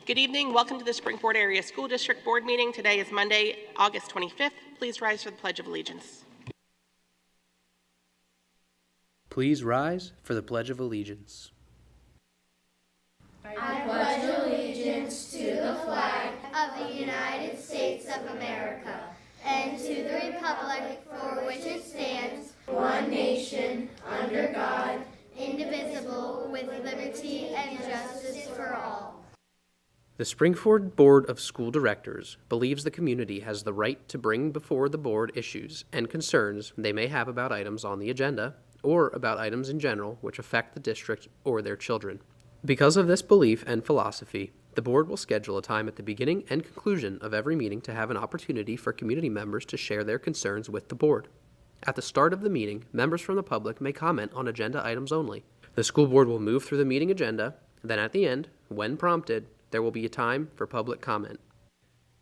Good evening. Welcome to the Springport Area School District Board meeting. Today is Monday, August 25th. Please rise for the Pledge of Allegiance. Please rise for the Pledge of Allegiance. I pledge allegiance to the flag of the United States of America and to the republic for which it stands, one nation, under God, indivisible, with liberty and justice for all. The Springport Board of School Directors believes the community has the right to bring before the board issues and concerns they may have about items on the agenda or about items in general which affect the district or their children. Because of this belief and philosophy, the board will schedule a time at the beginning and conclusion of every meeting to have an opportunity for community members to share their concerns with the board. At the start of the meeting, members from the public may comment on agenda items only. The school board will move through the meeting agenda, then at the end, when prompted, there will be a time for public comment.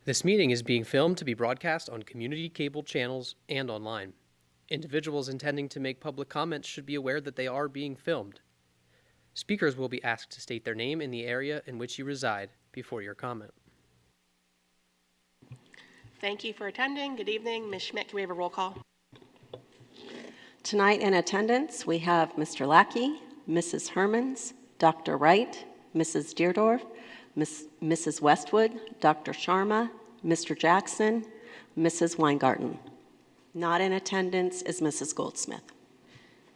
This meeting is being filmed to be broadcast on community cable channels and online. Individuals intending to make public comments should be aware that they are being filmed. Speakers will be asked to state their name and the area in which you reside before your comment. Thank you for attending. Good evening. Ms. Schmidt, can we have a roll call? Tonight in attendance, we have Mr. Lackey, Mrs. Hermans, Dr. Wright, Mrs. Deerdorf, Mrs. Westwood, Dr. Sharma, Mr. Jackson, Mrs. Weingarten. Not in attendance is Mrs. Goldsmith.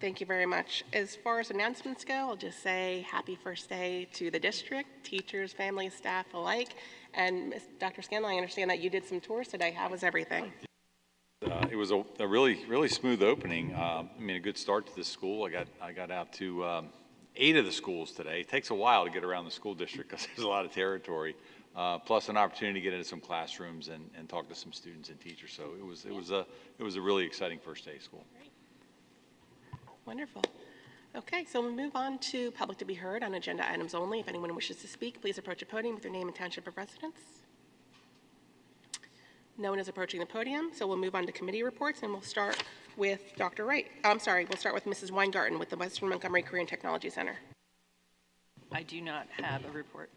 Thank you very much. As far as announcements go, I'll just say happy first day to the district, teachers, families, staff alike. And Dr. Scanlon, I understand that you did some tours today. How was everything? It was a really smooth opening. I mean, a good start to this school. I got out to 8 of the schools today. It takes a while to get around the school district because there's a lot of territory, plus an opportunity to get into some classrooms and talk to some students and teachers. So it was a really exciting first day of school. Wonderful. Okay, so we'll move on to public to be heard on agenda items only. If anyone wishes to speak, please approach the podium with your name and township of residence. No one is approaching the podium, so we'll move on to committee reports, and we'll start with Dr. Wright. We'll start with Mrs. Weingarten with the Western Montgomery Career and Technology Center. I do not have a report.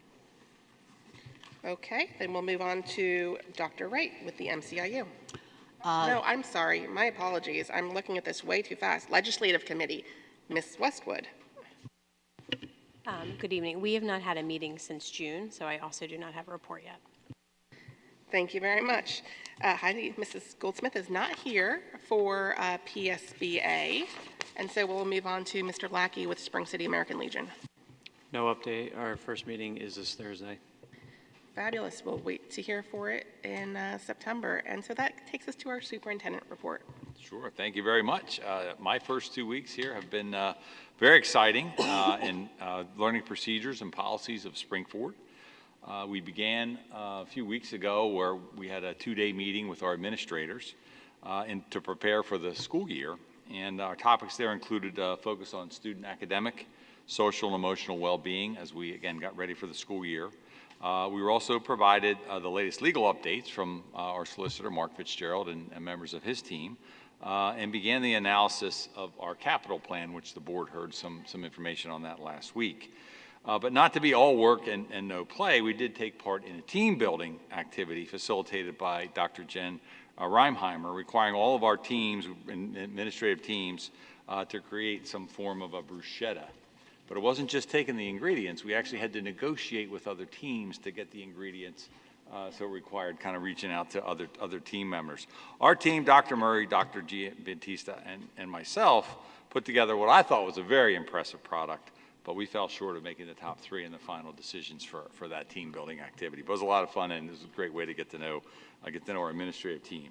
Okay, then we'll move on to Dr. Wright with the MCIU. No, I'm sorry. My apologies. I'm looking at this way too fast. Legislative Committee, Ms. Westwood. Good evening. We have not had a meeting since June, so I also do not have a report yet. Thank you very much. Heidi, Mrs. Goldsmith is not here for PSBA, and so we'll move on to Mr. Lackey with Spring City American Legion. No update. Our first meeting is this Thursday. Fabulous. We'll wait to hear for it in September. And so that takes us to our superintendent report. Sure. Thank you very much. My first 2 weeks here have been very exciting in learning procedures and policies of Springport. We began a few weeks ago where we had a 2-day meeting with our administrators to prepare for the school year. And our topics there included focus on student academic, social, and emotional well-being as we, again, got ready for the school year. We were also provided the latest legal updates from our solicitor, Mark Fitzgerald, and members of his team, and began the analysis of our capital plan, which the board heard some information on that last week. But not to be all work and no play, we did take part in a team building activity facilitated by Dr. Jen Reimheimer, requiring all of our teams, administrative teams, to create some form of a bruschetta. But it wasn't just taking the ingredients. We actually had to negotiate with other teams to get the ingredients, so it required kind of reaching out to other team members. Our team, Dr. Murray, Dr. G. Batista, and myself, put together what I thought was a very impressive product, but we fell short of making the top 3 in the final decisions for that team building activity. But it was a lot of fun, and it was a great way to get to know our administrative team.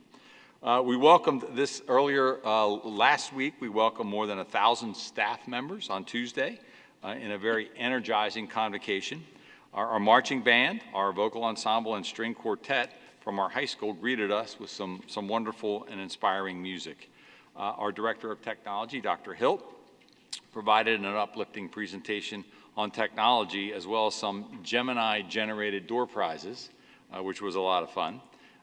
We welcomed this earlier last week. We welcomed more than 1,000 staff members on Tuesday in a very energizing convocation. Our marching band, our vocal ensemble, and string quartet from our high school greeted us with some wonderful and inspiring music. Our director of technology, Dr. Hilt, provided an uplifting presentation on technology, as well as some Gemini-generated door prizes, which was a lot of fun.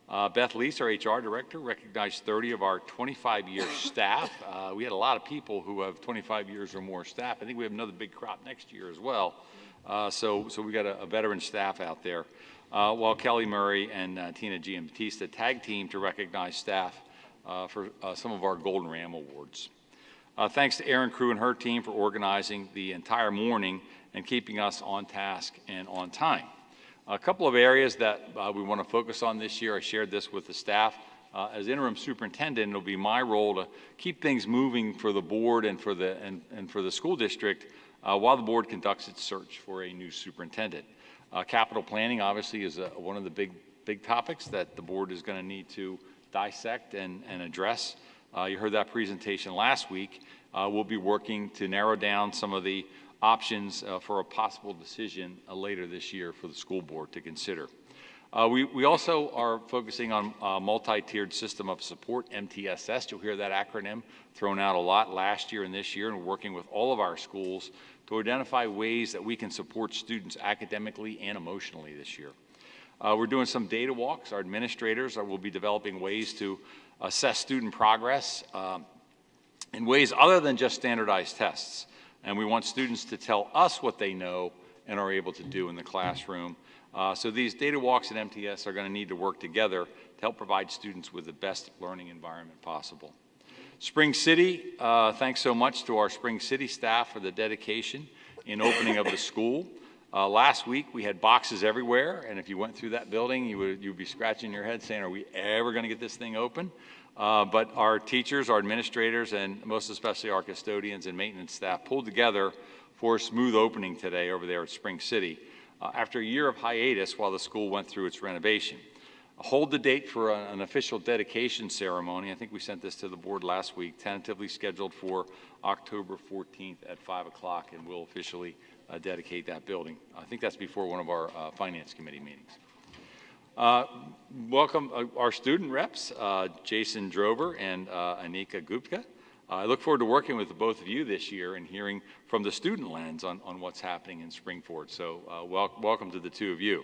Beth Leese, our HR director, recognized 30 of our 25-year staff. We had a lot of people who have 25 years or more staff. I think we have another big crop next year as well. So we got a veteran staff out there. While Kelly Murray and Tina Giambattista tag team to recognize staff for some of our Golden Ram Awards. Thanks to Erin Crew and her team for organizing the entire morning and keeping us on task and on time. A couple of areas that we want to focus on this year. I shared this with the staff. As interim superintendent, it'll be my role to keep things moving for the board and for the school district while the board conducts its search for a new superintendent. Capital planning obviously is one of the big topics that the board is going to need to dissect and address. You heard that presentation last week. We'll be working to narrow down some of the options for a possible decision later this year for the school board to consider. We also are focusing on a multi-tiered system of support, MTSS. You'll hear that acronym thrown out a lot last year and this year, and we're working with all of our schools to identify ways that we can support students academically and emotionally this year. We're doing some data walks. Our administrators will be developing ways to assess student progress in ways other than just standardized tests. And we want students to tell us what they know and are able to do in the classroom. So these data walks at MTS are going to need to work together to help provide students with the best learning environment possible. Spring City, thanks so much to our Spring City staff for the dedication in opening of the school. Last week we had boxes everywhere, and if you went through that building, you'd be scratching your head saying, are we ever going to get this thing open? But our teachers, our administrators, and most especially our custodians and maintenance staff pulled together for a smooth opening today over there at Spring City after a year of hiatus while the school went through its renovation. Hold the date for an official dedication ceremony. I think we sent this to the board last week, tentatively scheduled for October 14th at 5 o'clock, and we'll officially dedicate that building. I think that's before one of our Finance Committee meetings. Welcome our student reps, Jason Drover and Anika Gupta. I look forward to working with both of you this year and hearing from the student lens on what's happening in Springford. So welcome to the two of you.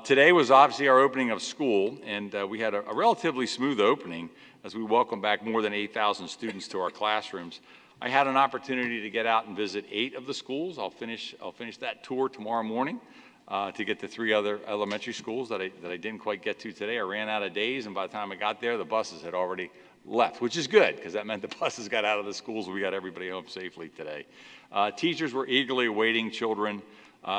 Today was obviously our opening of school, and we had a relatively smooth opening as we welcomed back more than 8,000 students to our classrooms. I had an opportunity to get out and visit 8 of the schools. I'll finish that tour tomorrow morning. To get to 3 other elementary schools that I didn't quite get to today. I ran out of days, and by the time I got there, the buses had already left, which is good, because that meant the buses got out of the schools and we got everybody home safely today. Teachers were eagerly awaiting children.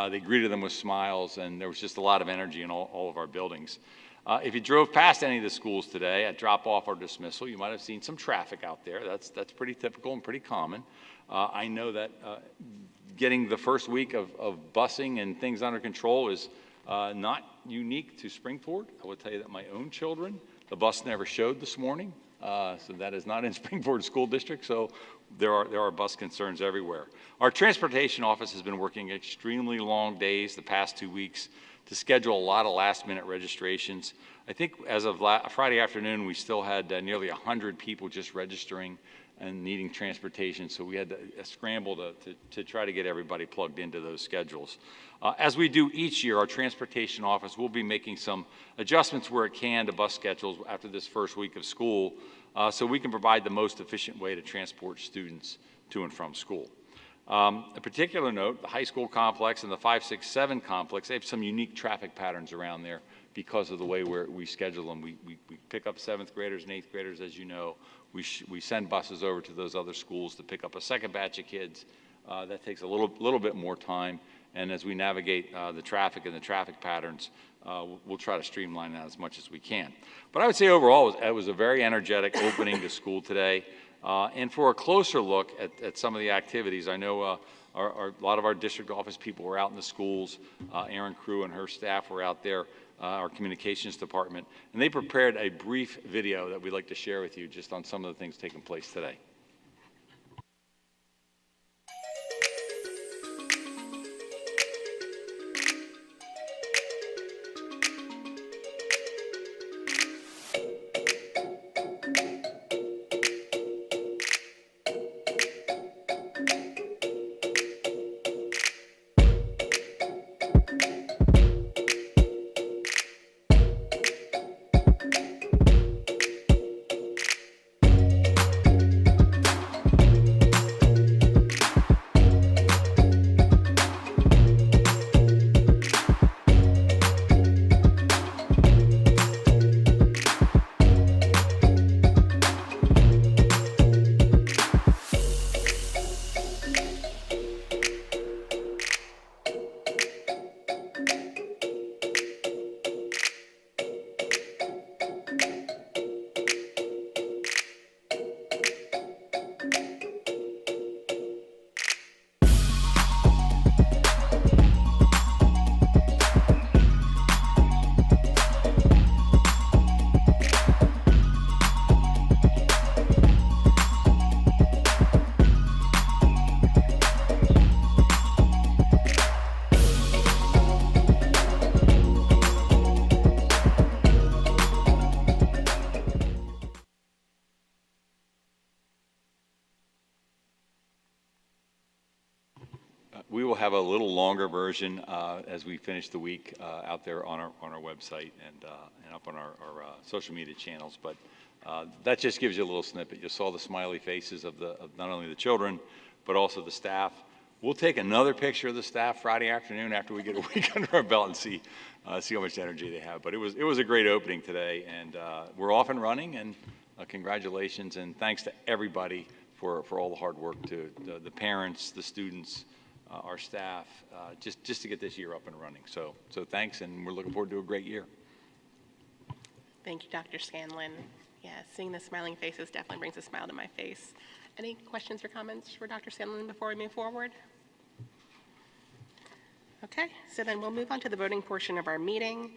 They greeted them with smiles, and there was just a lot of energy in all of our buildings. If you drove past any of the schools today at drop-off or dismissal, you might have seen some traffic out there. That's pretty typical and pretty common. I know that getting the first week of busing and things under control is not unique to Springford. I will tell you that my own children, the bus never showed this morning, so that is not in Springford School District, so there are bus concerns everywhere. Our transportation office has been working extremely long days the past 2 weeks to schedule a lot of last-minute registrations. I think as of Friday afternoon, we still had nearly 100 people just registering and needing transportation, so we had to scramble to try to get everybody plugged into those schedules. As we do each year, our transportation office will be making some adjustments where it can to bus schedules after this first week of school, so we can provide the most efficient way to transport students to and from school. A particular note, the high school complex and the 567 complex, they have some unique traffic patterns around there because of the way we schedule them. We pick up 7th graders and 8th graders, as you know. We send buses over to those other schools to pick up a second batch of kids. That takes a little bit more time, and as we navigate the traffic and the traffic patterns, we'll try to streamline that as much as we can. But I would say overall, it was a very energetic opening to school today. And for a closer look at some of the activities, I know a lot of our district office people were out in the schools. Erin Crew and her staff were out there, our communications department, and they prepared a brief video that we'd like to share with you just on some of the things taking place today. we will have a little longer version as we finish the week out there on our website and up on our social media channels. But that just gives you a little snippet. You saw the smiley faces of not only the children, but also the staff. We'll take another picture of the staff Friday afternoon after we get a week under our belt and see how much energy they have. But it was a great opening today, and we're off and running. And congratulations and thanks to everybody for all the hard work, to the parents, the students, our staff, just to get this year up and running. So thanks, and we're looking forward to a great year. Thank you, Dr. Scanlon. Yeah, seeing the smiling faces definitely brings a smile to my face. Any questions or comments for Dr. Scanlon before we move forward? Okay, so then we'll move on to the voting portion of our meeting.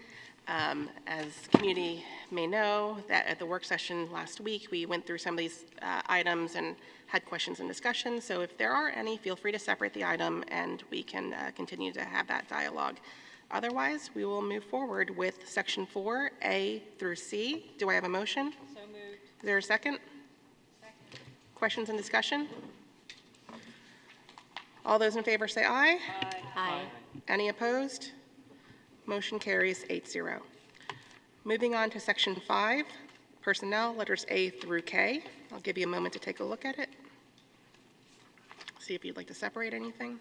As community may know, that at the work session last week, we went through some of these items and had questions and discussion. So if there are any, feel free to separate the item and we can continue to have that dialogue. Otherwise, we will move forward with section 4, A through C. Do I have a motion? So moved. Is there a second? Second. Questions and discussion? All those in favor say aye. Aye. Aye. Any opposed? Motion carries 8-0. Moving on to section 5, personnel, letters A through K. I'll give you a moment to take a look at it. See if you'd like to separate anything.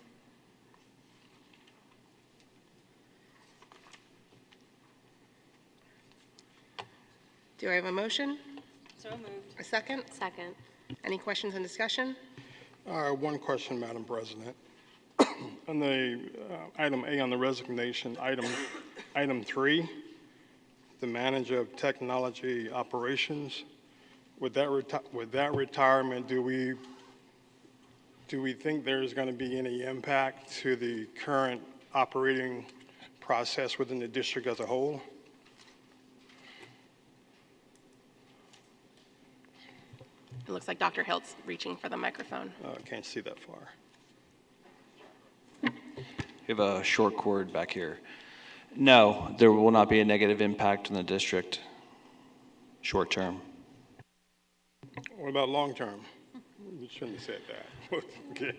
Do I have a motion? So moved. A second? Second. Any questions and discussion? One question, Madam President. On the item A on the resignation, item 3, the manager of technology operations, with that retirement, do we think there's going to be any impact to the current operating process within the district as a whole? It looks like Dr. Hilt's reaching for the microphone. I can't see that far. We have a short cord back here. No, there will not be a negative impact on the district short term. What about long term? You shouldn't have said that. Okay.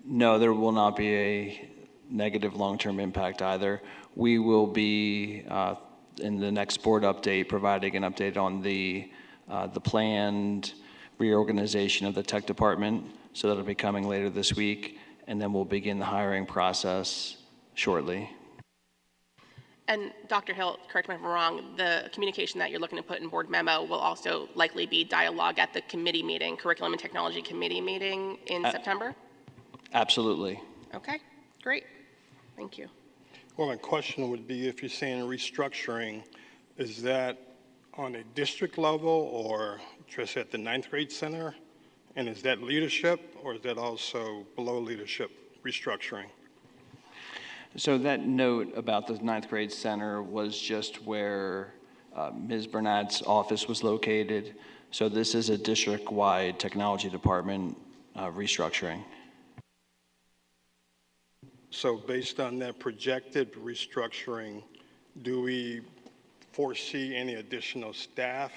No, there will not be a negative long-term impact either. We will be, in the next board update, providing an update on the planned reorganization of the tech department. So that'll be coming later this week, and then we'll begin the hiring process shortly. And Dr. Hilt, correct me if I'm wrong, the communication that you're looking to put in board memo will also likely be dialogue at the committee meeting, Curriculum and Technology Committee meeting in September? Absolutely. Okay, great. Thank you. Well, my question would be, if you're saying restructuring, is that on a district level or just at the 9th grade center? And is that leadership, or is that also below leadership restructuring? So that note about the 9th grade center was just where Ms. Burnad's office was located. So this is a district-wide technology department restructuring. So based on that projected restructuring, do we foresee any additional staff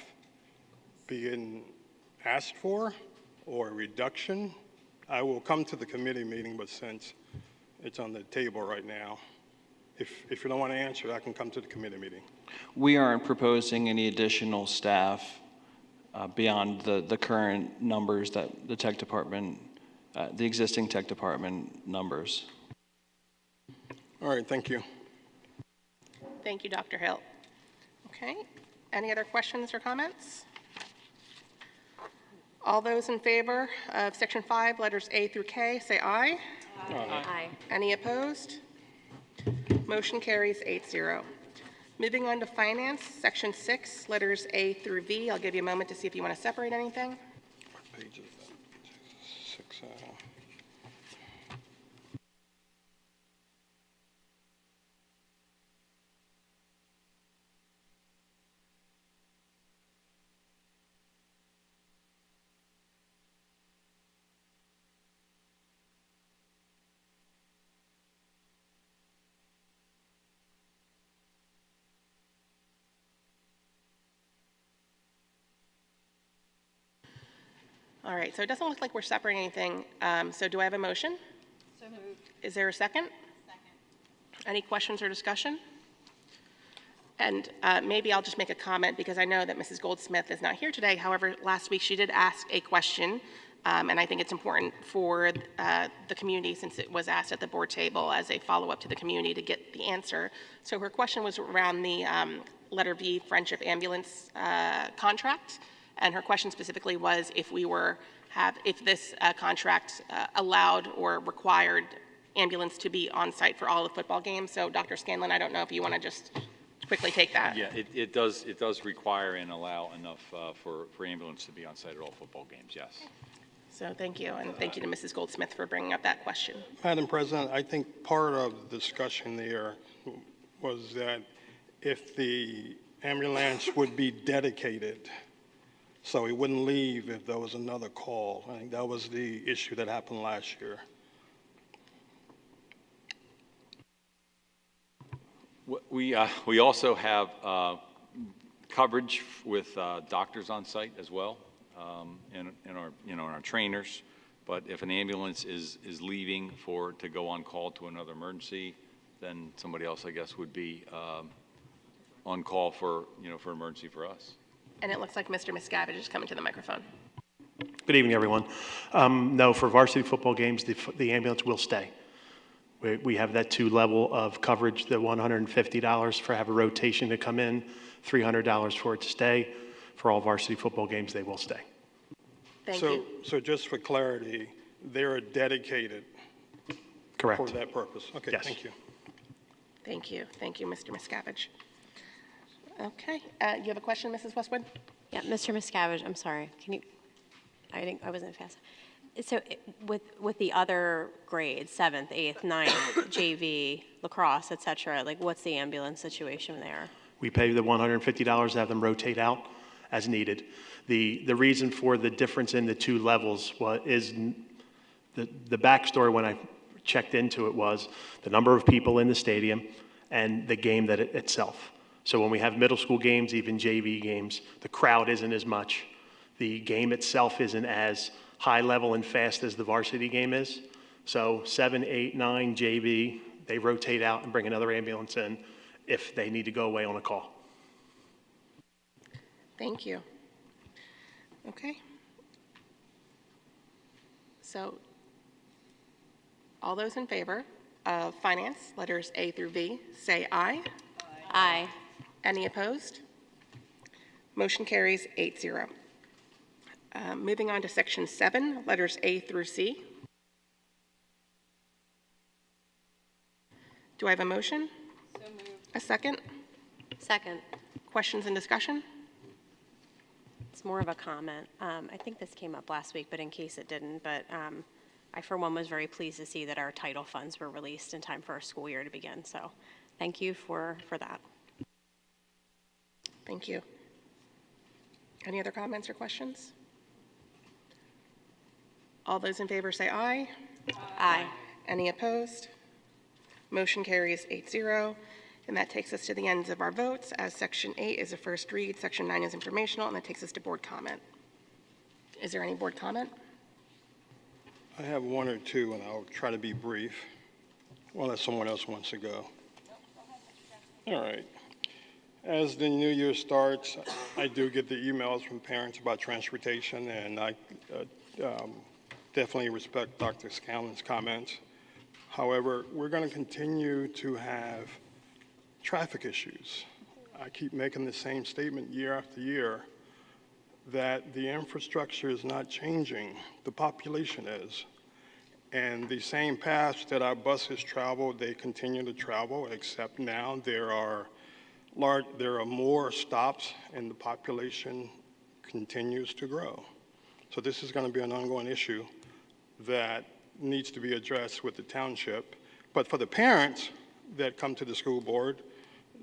being asked for or reduction? I will come to the committee meeting, but since it's on the table right now, if you don't want to answer it, I can come to the committee meeting. We aren't proposing any additional staff beyond the current numbers that the tech department, the existing tech department numbers. All right, thank you. Thank you, Dr. Hilt. Okay, any other questions or comments? All those in favor of section 5, letters A through K, say aye. Aye. Any opposed? Motion carries 8-0. Moving on to finance, section 6, letters A through V. I'll give you a moment to see if you want to separate anything. What page is that? 6. All right, so it doesn't look like we're separating anything. So do I have a motion? So Is there a second? Any questions or discussion? And maybe I'll just make a comment because I know that Mrs. Goldsmith is not here today. However, last week she did ask a question, and I think it's important for the community, since it was asked at the board table as a follow-up to the community, to get the answer. So her question was around the letter B Friendship Ambulance contract, and her question specifically was if this contract allowed or required ambulance to be on site for all the football games. So Dr. Scanlon, I don't know if you want to just quickly take that. Yeah, it does require and allow enough for ambulance to be on site at all football games, yes. So thank you, and thank you to Mrs. Goldsmith for bringing up that question. Madam President, I think part of the discussion there was that if the ambulance would be dedicated, so it wouldn't leave if there was another call. I think that was the issue that happened last year. We also have coverage with doctors on site as well, and our trainers. But if an ambulance is leaving to go on call to another emergency, then somebody else, I guess, would be on call for emergency for us. And it looks like Mr. Miscavige is coming to the microphone. Good evening, everyone. No, for varsity football games, the ambulance will stay. We have that level of coverage, the $150 for have a rotation to come in, $300 for it to stay. For all varsity football games, they will stay. Thank you. So just for clarity, they're dedicated Correct. for that purpose? Okay, Yes. thank you. Thank you. Thank you, Mr. Miscavige. Okay, you have a question, Mrs. Westwood? Yeah, Mr. Miscavige, I'm sorry. I wasn't fast. So with the other grades, 7th, 8th, 9th, JV, lacrosse, et cetera, like what's the ambulance situation there? We pay the $150 to have them rotate out as needed. The reason for the difference in the two levels is the backstory when I checked into it was the number of people in the stadium and the game itself. So when we have middle school games, even JV games, the crowd isn't as much. The game itself isn't as high level and fast as the varsity game is. So 7, 8, 9 JV, they rotate out and bring another ambulance in if they need to go away on a call. Thank you. Okay. So all those in favor of finance, letters A through V, say aye. Aye. Any opposed? Motion carries 8-0. Moving on to section 7, letters A through C. Do I have a motion? So moved. A second? Second. Questions and discussion? It's more of a comment. I think this came up last week, but in case it didn't, I, for one, was very pleased to see that our title funds were released in time for our school year to begin. So thank you for that. Thank you. Any other comments or questions? All those in favor say aye. Aye. Any opposed? Motion carries 8-0. And that takes us to the ends of our votes, as Section 8 is a first read, Section 9 is informational, and that takes us to board comment. Is there any board comment? I have one or two, and I'll try to be brief, unless someone else wants to go. All right. As the new year starts, I do get the emails from parents about transportation, and I definitely respect Dr. Scanlon's comments. However, we're going to continue to have traffic issues. I keep making the same statement year after year that the infrastructure is not changing, the population is. And the same paths that our buses travel, they continue to travel, except now there are more stops and the population continues to grow. So this is going to be an ongoing issue that needs to be addressed with the township. But for the parents that come to the school board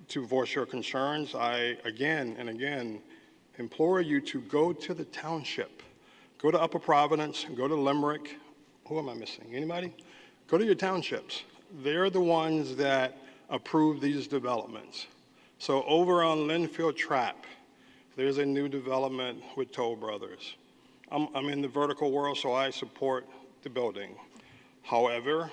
to voice your concerns, I again and again implore you to go to the township. Go to Upper Providence, go to Limerick. Who am I missing? Anybody? Go to your townships. They're the ones that approve these developments. So over on Linfield Trap, there's a new development with Toll Brothers. I'm in the vertical world, so I support the building. However,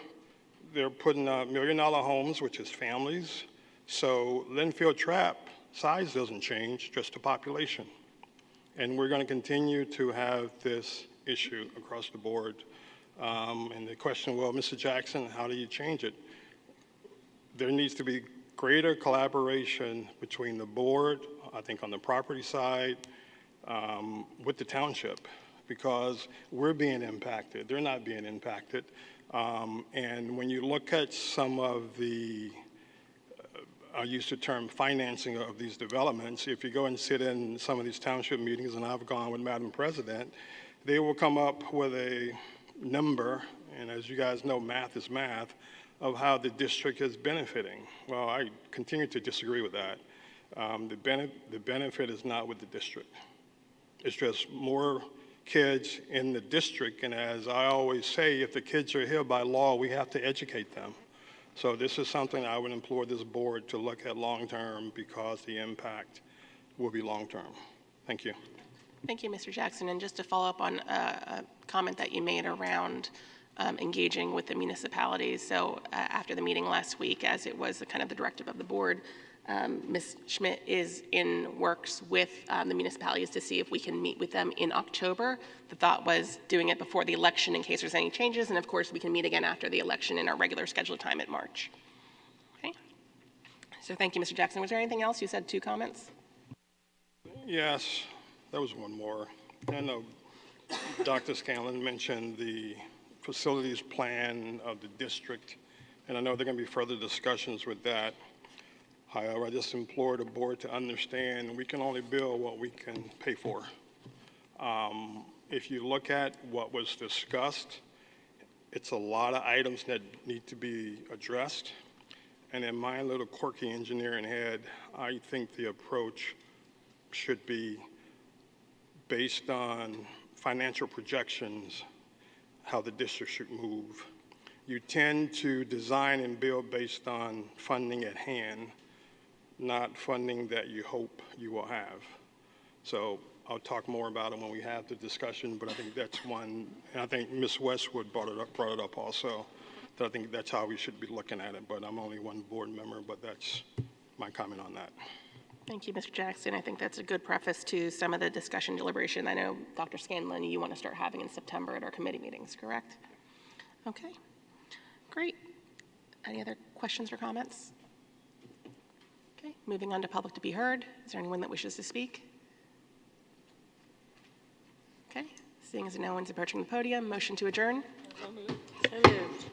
they're putting up million-dollar homes, which is families. So Linfield Trap size doesn't change, just the population. And we're going to continue to have this issue across the board. And the question, well, Mr. Jackson, how do you change it? There needs to be greater collaboration between the board, I think on the property side, with the township, because we're being impacted. They're not being impacted. And when you look at some of the, I use the term financing of these developments, if you go and sit in some of these township meetings, and I've gone with Madam President, they will come up with a number, and as you guys know, math is math, of how the district is benefiting. Well, I continue to disagree with that. The benefit is not with the district. It's just more kids in the district, and as I always say, if the kids are here by law, we have to educate them. So this is something I would implore this board to look at long-term, because the impact will be long-term. Thank you. Thank you, Mr. Jackson. And just to follow up on a comment that you made around engaging with the municipalities. So after the meeting last week, as it was kind of the directive of the board, Ms. Schmidt is in works with the municipalities to see if we can meet with them in October. The thought was doing it before the election in case there's any changes, and of course we can meet again after the election in our regular scheduled time in March. Okay. So thank you, Mr. Jackson. Was there anything else? You said 2 comments. Yes, there was one more. I know Dr. Scanlon mentioned the facilities plan of the district, and I know there are going to be further discussions with that. However, I just implore the board to understand we can only build what we can pay for. If you look at what was discussed, it's a lot of items that need to be addressed. And in my little quirky engineering head, I think the approach should be based on financial projections, how the district should move. You tend to design and build based on funding at hand, not funding that you hope you will have. So I'll talk more about it when we have the discussion, but I think that's one, and I think Ms. Westwood brought it up also, that I think that's how we should be looking at it, but I'm only one board member, but that's my comment on that. Thank you, Mr. Jackson. I think that's a good preface to some of the discussion deliberation I know, Dr. Scanlon, you want to start having in September at our committee meetings, correct? Okay, great. Any other questions or comments? Okay, moving on to public to be heard. Is there anyone that wishes to speak? Okay, seeing as no one's approaching the podium, motion to adjourn. So moved.